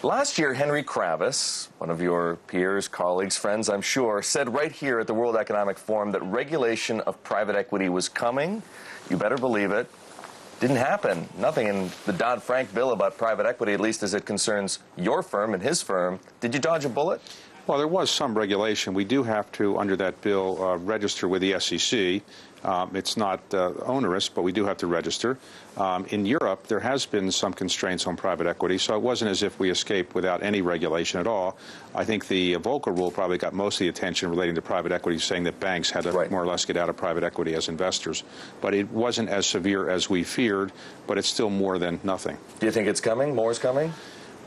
Last year, Henry Kravis, one of your peers, colleagues, friends, I'm sure, said right here at the World Economic Forum that regulation of private equity was coming. You better believe it. Didn't happen. Nothing in the Dodd-Frank bill about private equity, at least as it concerns your firm and his firm. Did you dodge a bullet? Well, there was some regulation. We do have to, under that bill, register with the SEC. It's not onerous, but we do have to register. In Europe, there has been some constraints on private equity, so it wasn't as if we escaped without any regulation at all. I think the Volcker rule probably got most of the attention relating to private equity, saying that banks had to more or less get out of private equity as investors. But it wasn't as severe as we feared, but it's still more than nothing. Do you think it's coming? More is coming?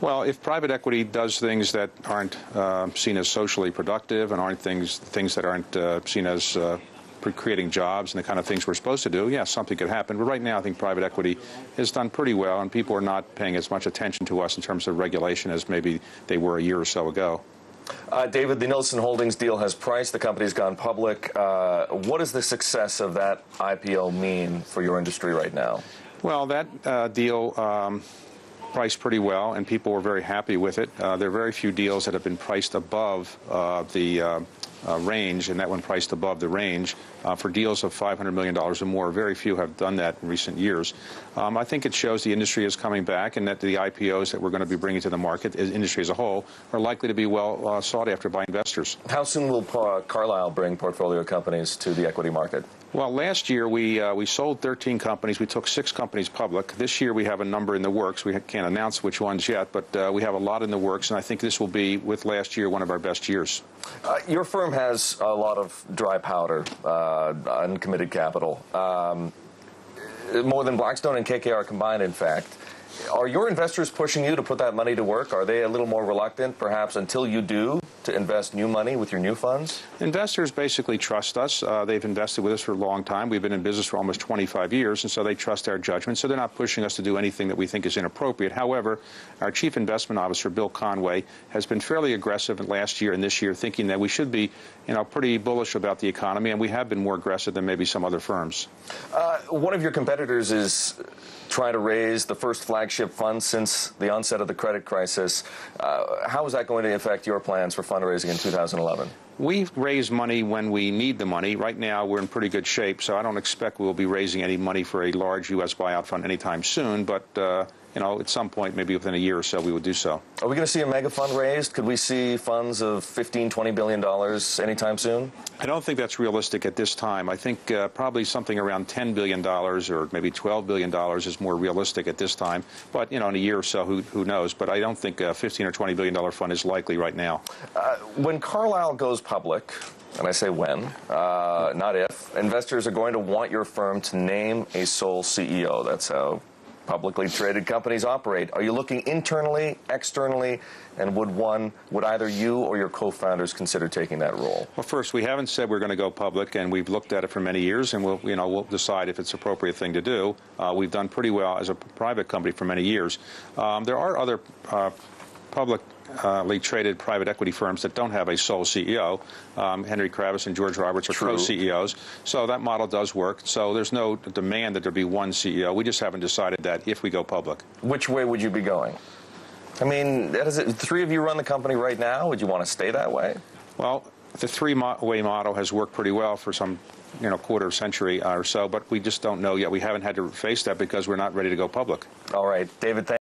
Well, if private equity does things that aren't seen as socially productive and aren't things that aren't seen as creating jobs and the kind of things we're supposed to do, yeah, something could happen. But right now, I think private equity has done pretty well, and people are not paying as much attention to us in terms of regulation as maybe they were a year or so ago. David, the Nielsen Holdings deal has priced. The company's gone public. What does the success of that IPO mean for your industry right now? Well, that deal priced pretty well, and people were very happy with it. There are very few deals that have been priced above the range, and that one priced above the range. For deals of $500 million or more, very few have done that in recent years. I think it shows the industry is coming back, and that the IPOs that we're going to be bringing to the market, the industry as a whole, are likely to be well sought after by investors. How soon will Carlyle bring portfolio companies to the equity market? Well, last year we sold 13 companies. We took 6 companies public. This year we have a number in the works. We can't announce which ones yet, but we have a lot in the works, and I think this will be, with last year, one of our best years. Your firm has a lot of dry powder, uncommitted capital, more than Blackstone and KKR combined, in fact. Are your investors pushing you to put that money to work? Are they a little more reluctant, perhaps, until you do, to invest new money with your new funds? Investors basically trust us. They've invested with us for a long time. We've been in business for almost 25 years, and so they trust our judgment. So they're not pushing us to do anything that we think is inappropriate. However, our Chief Investment Officer, Bill Conway, has been fairly aggressive in last year and this year, thinking that we should be, pretty bullish about the economy, and we have been more aggressive than maybe some other firms. One of your competitors is trying to raise the first flagship fund since the onset of the credit crisis. How is that going to affect your plans for fundraising in 2011? We raise money when we need the money. Right now, we're in pretty good shape, so I don't expect we'll be raising any money for a large U.S. buyout fund anytime soon, but at some point, maybe within a year or so, we would do so. Are we going to see a mega fund raised? Could we see funds of $15, $20 billion anytime soon? I don't think that's realistic at this time. I think probably something around $10 billion or maybe $12 billion is more realistic at this time. But, in a year or so, who knows? But I don't think a $15 or $20 billion fund is likely right now. When Carlyle goes public, and I say when, not if, investors are going to want your firm to name a sole CEO. That's how publicly traded companies operate. Are you looking internally, externally, and would either you or your co-founders consider taking that role? Well, first, we haven't said we're going to go public, and we've looked at it for many years, and we'll decide if it's an appropriate thing to do. We've done pretty well as a private company for many years. There are other publicly traded private equity firms that don't have a sole CEO. Henry Kravis and George Roberts are co-CEOs, so that model does work. So there's no demand that there be one CEO. We just haven't decided that if we go public. Which way would you be going? I mean, the three of you run the company right now. Would you want to stay that way? Well, the three-way model has worked pretty well for some quarter century or so, but we just don't know yet. We haven't had to face that because we're not ready to go public. All right, David, thank you.